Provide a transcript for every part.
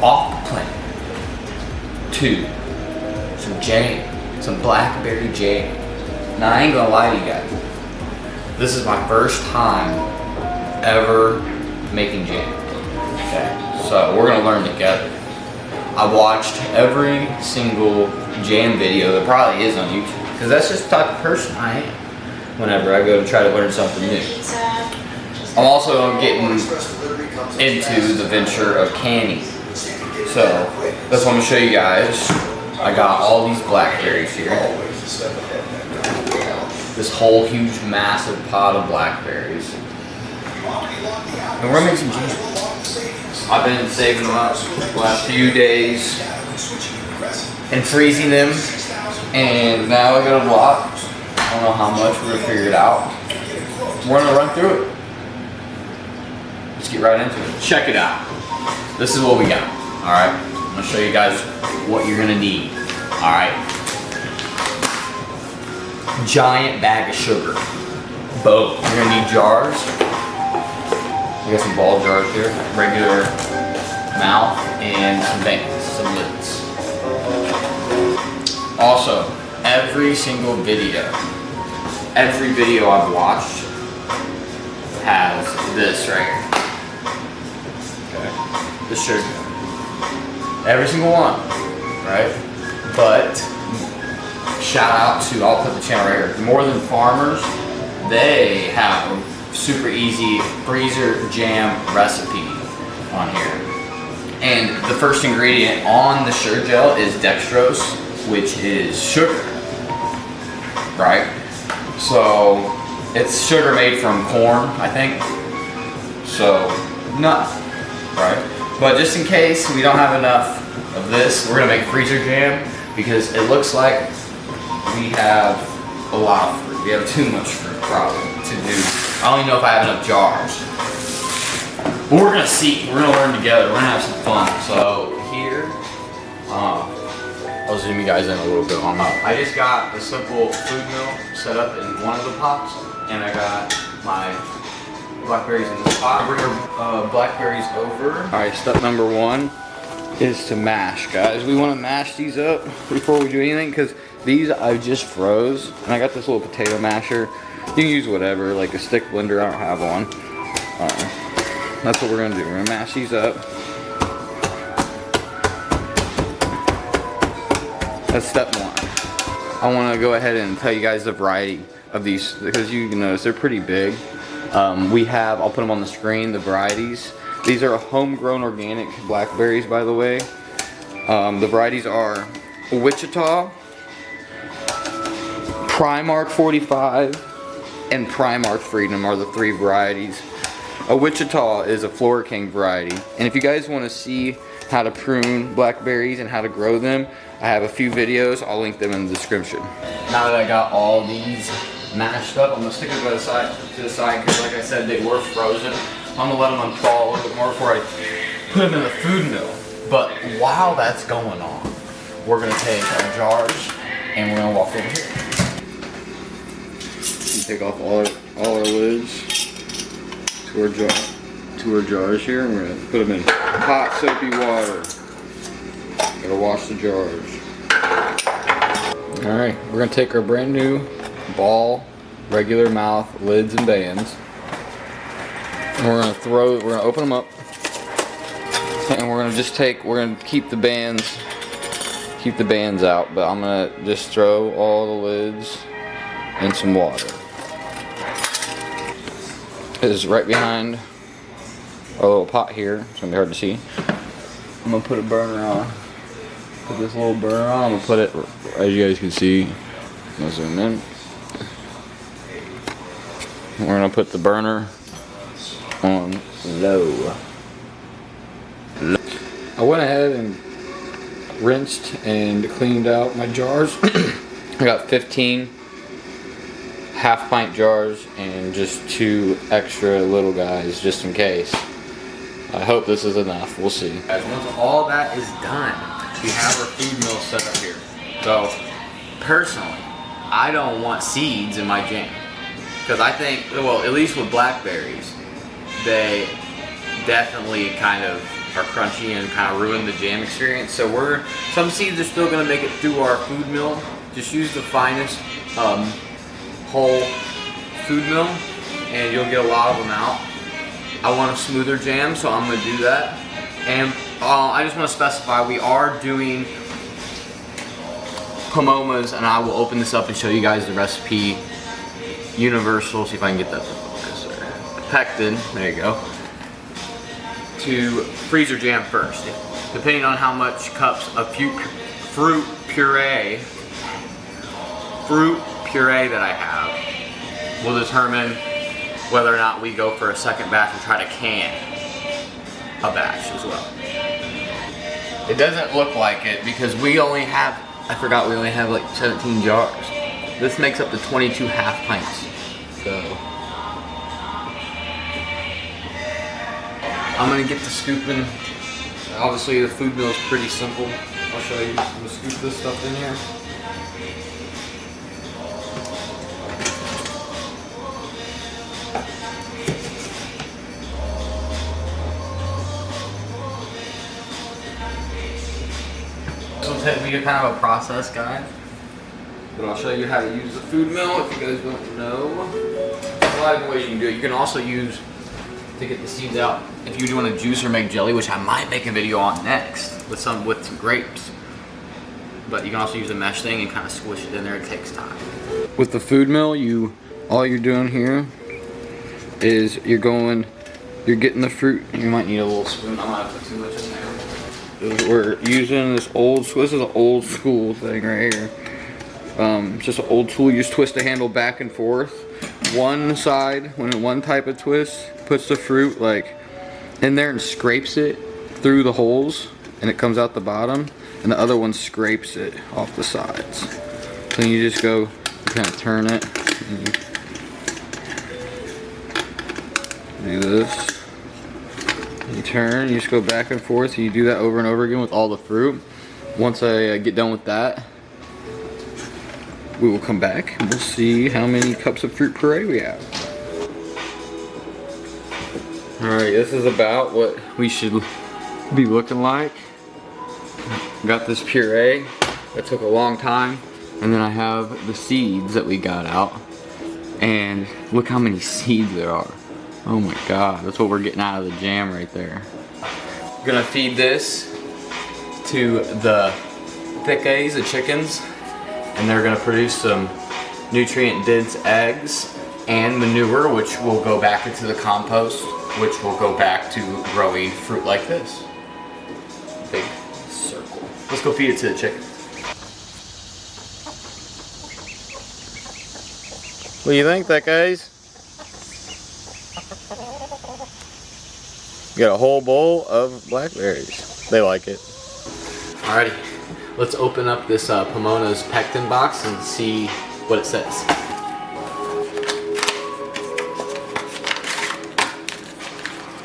off the planet to some jam, some blackberry jam. Now I ain't gonna lie to you guys, this is my first time ever making jam. Okay, so we're gonna learn together. I watched every single jam video that probably is on YouTube, because that's just the type of person I am whenever I go to try to learn something new. I'm also getting into the venture of canning. So that's what I'm gonna show you guys. I got all these blackberries here. This whole huge massive pot of blackberries. And we're gonna make some jam. I've been saving them up the last few days and freezing them, and now I got a lot. I don't know how much, we're gonna figure it out. We're gonna run through it. Let's get right into it. Check it out. This is what we got. Alright, I'm gonna show you guys what you're gonna need. Alright. Giant bag of sugar. Boom. You're gonna need jars. We got some ball jars here, regular mouth, and some bangs, some lids. Also, every video I've watched has this right here. Okay, the sugar. Every single one, right? But shout out to, I'll put the channel right here, More Than Farmers. They have super easy freezer jam recipe on here. And the first ingredient on the sugar gel is dextrose, which is sugar, right? So it's sugar made from corn, I think. So nut, right? But just in case we don't have enough of this, we're gonna make freezer jam, because it looks like we have a lot of fruit. We have too much fruit probably to do. I don't even know if I have enough jars. But we're gonna see. We're gonna learn together. We're gonna have some fun. So here, I'll zoom you guys in a little bit on that. I just got a simple food mill set up in one of the pots, and I got my blackberries in this pot. Bring our blackberries over. All right, step number one is to mash, guys. We want to mash these up before we do anything, because these I just froze, and I got this little potato masher. You can use whatever, like a stick blender. I don't have one. That's what we're gonna do. We're gonna mash these up. That's step one. I want to go ahead and tell you guys the variety of these, because you can notice they're pretty big. I'll put them on the screen, the varieties. These are homegrown organic blackberries, by the way. The varieties are Wichita, Primark 45, and Primark Freedom are the three varieties. A Wichita is a Flora King variety. And if you guys want to see how to prune blackberries and how to grow them, I have a few videos. I'll link them in the description. Now that I got all these mashed up, I'm gonna stick it to the side, because like I said, they were frozen. I'm gonna let them unthaw a little bit more before I put them in the food mill. But while that's going on, we're gonna take our jars and we're gonna walk over here. Take off all our lids to our jars here, and we're gonna put them in hot soapy water. Gotta wash the jars. All right, we're gonna take our brand new ball, regular mouth lids and bands, and we're gonna open them up, and we're gonna keep the bands out, but I'm gonna just throw all the lids in some water. It is right behind our little pot here. It's gonna be hard to see. I'm gonna put a burner on. Put this little burner on. I'm gonna put it, as you guys can see. I'm gonna zoom in. We're gonna put the burner on low. I went ahead and rinsed and cleaned out my jars. I got 15 half-pint jars and just 2 extra little guys, just in case. I hope this is enough. We'll see. Guys, once all that is done, we have our food mill set up here. So, personally, I don't want seeds in my jam, because I think, well, at least with blackberries, they definitely kind of are crunchy and kind of ruin the jam experience. So some seeds are still gonna make it through our food mill. Just use the finest whole food mill and you'll get a lot of them out. I want a smoother jam, so I'm gonna do that. And I just want to specify we are doing pomomas, and I will open this up and show you guys the recipe. Universal, see if I can get that to focus there. Pectin, there you go. To freezer jam first. Depending on how much cups of fruit puree that I have will determine whether or not we go for a second batch and try to can a batch as well. It doesn't look like it because we only have, I forgot we only have like 17 jars. This makes up to 22 half pints. So I'm gonna get to scooping. Obviously the food mill is pretty simple. I'll show you. I'm gonna scoop this stuff in here. This will take me to kind of a process guide, but I'll show you how to use the food mill if you guys don't know. There's a lot of ways you can do it. You can also use, to get the seeds out, if you do want to juice or make jelly, which I might make a video on next with some grapes. But you can also use a mesh thing and kind of squish it in there. It takes time. With the food mill, all you're doing here is you're getting the fruit. You might need a little spoon. I'm not gonna put too much in there. We're using this this is an old school thing right here. It's just an old tool. You just twist the handle back and forth. One side, when one type of twist, puts the fruit like in there and scrapes it through the holes, and it comes out the bottom, and the other one scrapes it off the sides. So you just go, kind of turn it, and do this. You turn, you just go back and forth, and you do that over and over again with all the fruit. Once I get done with that, we will come back and we'll see how many cups of fruit puree we have. Alright, this is about what we should be looking like. Got this puree that took a long time, and then I have the seeds that we got out, and look how many seeds there are. Oh my god, that's what we're getting out of the jam right there. I'm gonna feed this to the thickies, the chickens, and they're gonna produce some nutrient-dense eggs and manure, which will go back into the compost, which will go back to growing fruit like this. Big circle. Let's go feed it to the chicken. What do you think, thickies? You got a whole bowl of blackberries. They like it. Alrighty, let's open up this Pomona's pectin box and see what it says.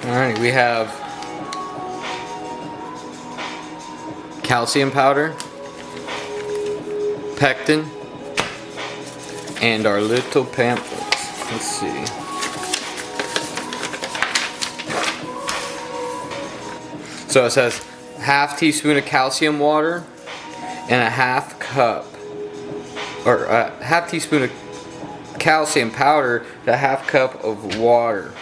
Alright, we have calcium powder, pectin, and our little pamphlets. Let's see. So it says half teaspoon of calcium water and a half cup, or a half teaspoon of calcium powder to a half cup of water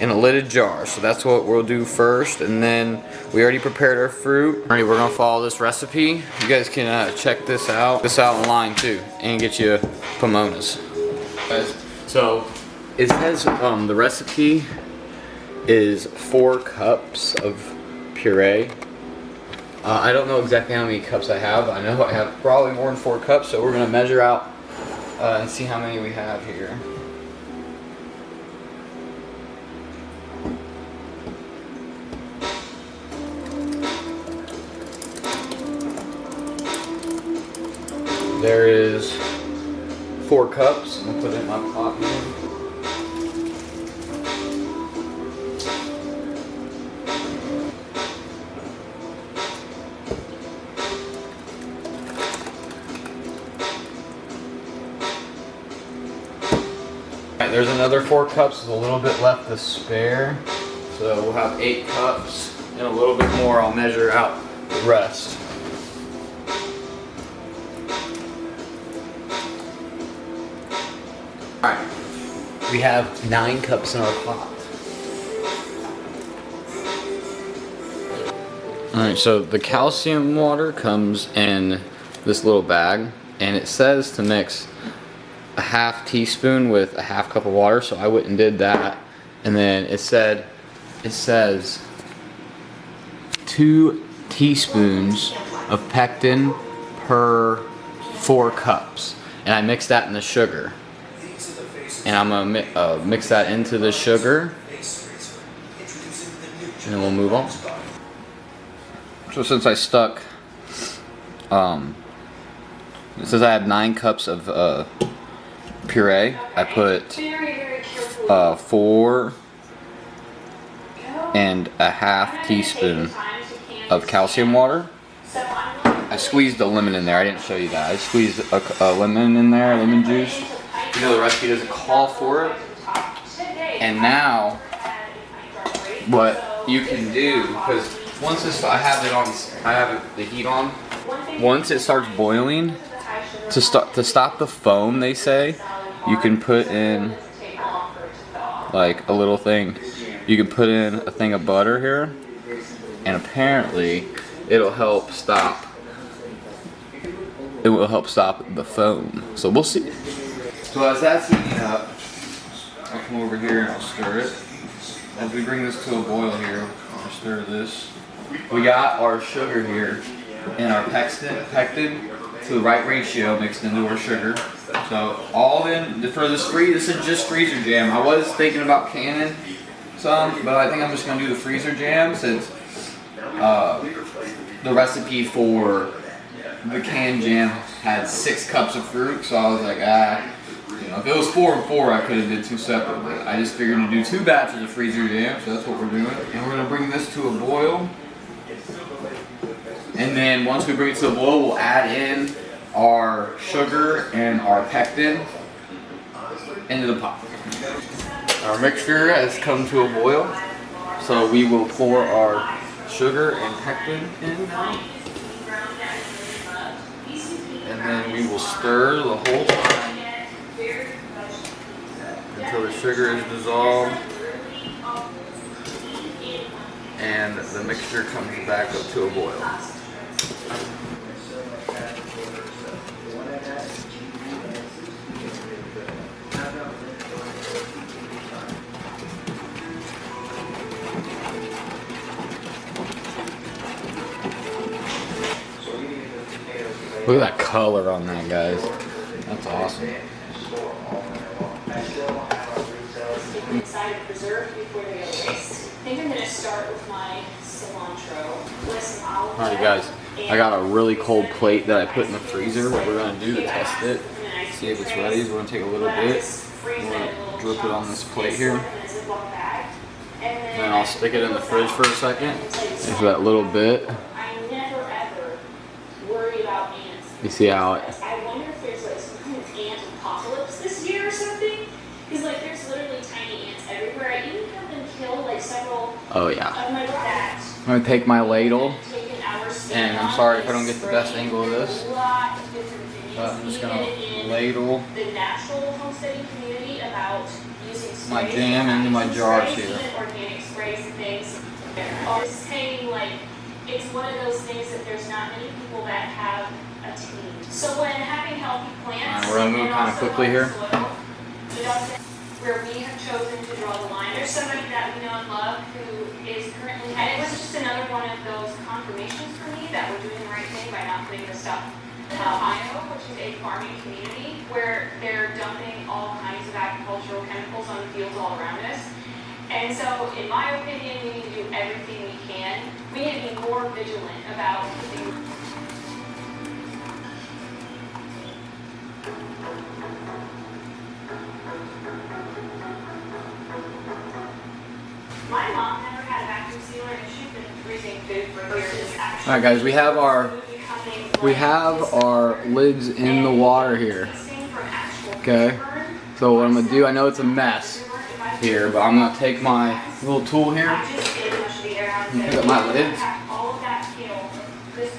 in a lidded jar. So that's what we'll do first, and then we already prepared our fruit. Alright, we're gonna follow this recipe. You guys can check this out online too, and get you Pomonas. So it says the recipe is 4 cups of puree. I don't know exactly how many cups I have. I know I have probably more than 4 cups, so we're gonna measure out and see how many we have here. There is 4 cups. I'm gonna put it in my pot here. There's another 4 cups with a little bit left to spare. So we'll have 8 cups and a little bit more. I'll measure out the rest. Alright, we have 9 cups in our pot. Alright, so the calcium water comes in this little bag, and it says to mix a ½ teaspoon with a ½ cup of water, so I went and did that. And then it says 2 teaspoons of pectin per 4 cups. And I mixed that in the sugar. And I'm gonna mix that into the sugar, and then we'll move on. So since I stuck, it says I have 9 cups of puree. I put 4 and a ½ teaspoon of calcium water. I squeezed a lemon in there. I didn't show you that. I squeezed a lemon in there, lemon juice. You know the recipe doesn't call for it. And now, what you can do, because once this, I have the heat on. Once it starts boiling, to stop the foam, they say, you can put in like a little thing. You can put in a thing of butter here, and apparently it'll help stop. It will help stop the foam. So we'll see. So as that's heating up, I'll come over here and I'll stir it. As we bring this to a boil here, I'll stir this. We got our sugar here and our pectin to the right ratio mixed into our sugar. So all in for this this is just freezer jam. I was thinking about canning some, but I think I'm just gonna do the freezer jam since the recipe for the canned jam had 6 cups of fruit. So I was like, you know, if it was 4 and 4, I could have did 2 separately. I just figured to do 2 batches of freezer jam, so that's what we're doing. And we're gonna bring this to a boil. And then once we bring it to a boil, we'll add in our sugar and our pectin into the pot. Our mixture has come to a boil, so we will pour our sugar and pectin in now. And then we will stir the whole time until the sugar is dissolved and the mixture comes back up to a boil. Look at that color on that, guys. That's awesome. Alright guys, I got a really cold plate that I put in the freezer. What we're going to do to test it, see if it's ready, is we're going to take a little bit, we're going to drip it on this plate here. And then I'll stick it in the fridge for a second. There's that little bit. You see how it... I wonder if there's like some kind of ant apocalypse this year or something. Because like there's literally tiny ants everywhere. I even have them kill like several Oh yeah. of my cats. I'm going to take my ladle. And I'm sorry if I don't get the best angle of this. But I'm just going to ladle the natural homesteading community about using my jam into my jars here. Organic sprays and things. Are saying like it's one of those things that there's not many people that have a team. So when having healthy plants, we're gonna move kind of quickly here. Where we have chosen to draw the line. There's somebody that we know and love who is currently, and it was just another one of those confirmations for me that we're doing the right thing by not putting this stuff. Ohio, which is a farming community where they're dumping all kinds of agricultural chemicals on the fields all around us. And so, in my opinion, we need to do everything we can. We need to be more vigilant about things. My mom never had a vacuum sealer, and she's been freezing food for years. All right, guys, we have our lids in the water here. Okay, so what I'm gonna do, I know it's a mess, here, but I'm gonna take my little tool here, pick up my lids,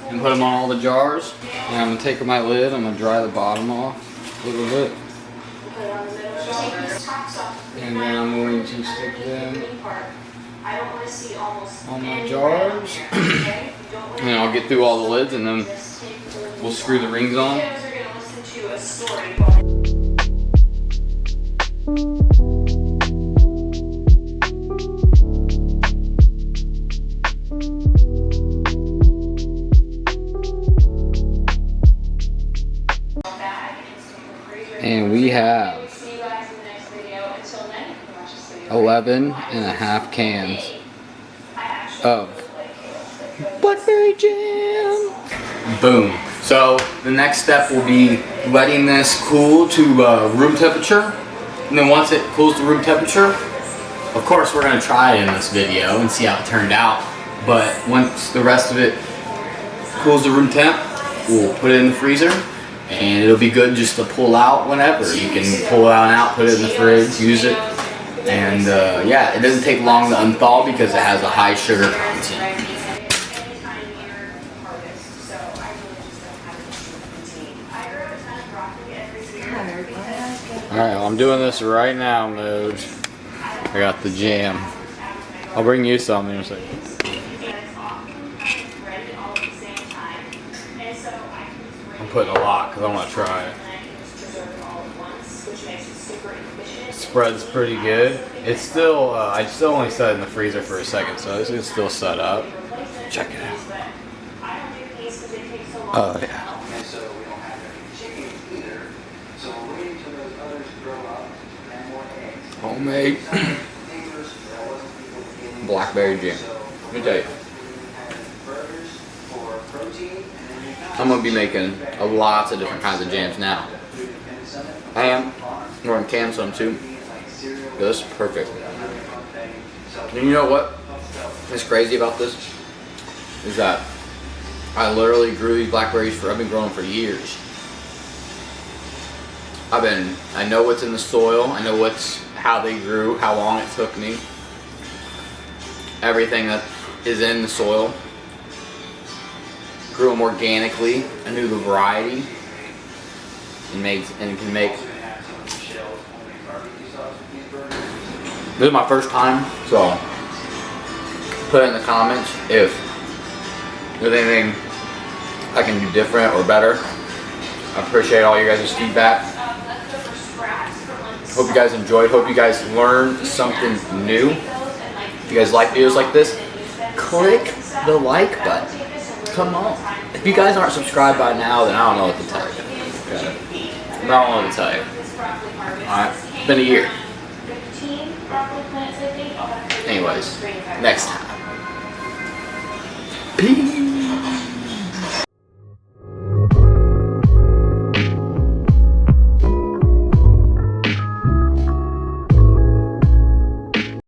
and put them on all the jars. And I'm gonna take my lid, I'm gonna dry the bottom off a little bit. And then I'm going to stick them on my jars. And I'll get through all the lids and then we'll screw the rings on. And we have 11.5 cans of Blackberry jam. Boom. So the next step will be letting this cool to room temperature. And then once it cools to room temperature, of course we're going to try it in this video and see how it turned out. But once the rest of it cools to room temp, we'll put it in the freezer. And it'll be good just to pull out whenever. You can pull it out and out, put it in the fridge, use it. And yeah, it doesn't take long to unthaw because it has a high sugar content. Alright, well, I'm doing this right now, Moog. I got the jam. I'll bring you some in a second. I'm putting a lot because I want to try it. It spreads pretty good. It's still, I still only set it in the freezer for a second, so it's still set up. Check it out. Oh yeah. Homemade blackberry jam. Let me tell you. I'm going to be making lots of different kinds of jams now. I am. We're going to can some too. This is perfect. And you know what is crazy about this? Is that I literally grew these blackberries I've been growing for years. I know what's in the soil. I know how they grew, how long it took me. Everything that is in the soil. Grew them organically. I knew the variety, and can make. This is my first time, so put in the comments if there's anything I can do different or better. I appreciate all you guys' feedback. Hope you guys enjoyed. Hope you guys learned something new. If you guys like videos like this, click the like button. Come on. If you guys aren't subscribed by now, then I don't know what to tell you. Okay. I don't know what to tell you. Alright. It's been a year. Anyways, next time. Peace.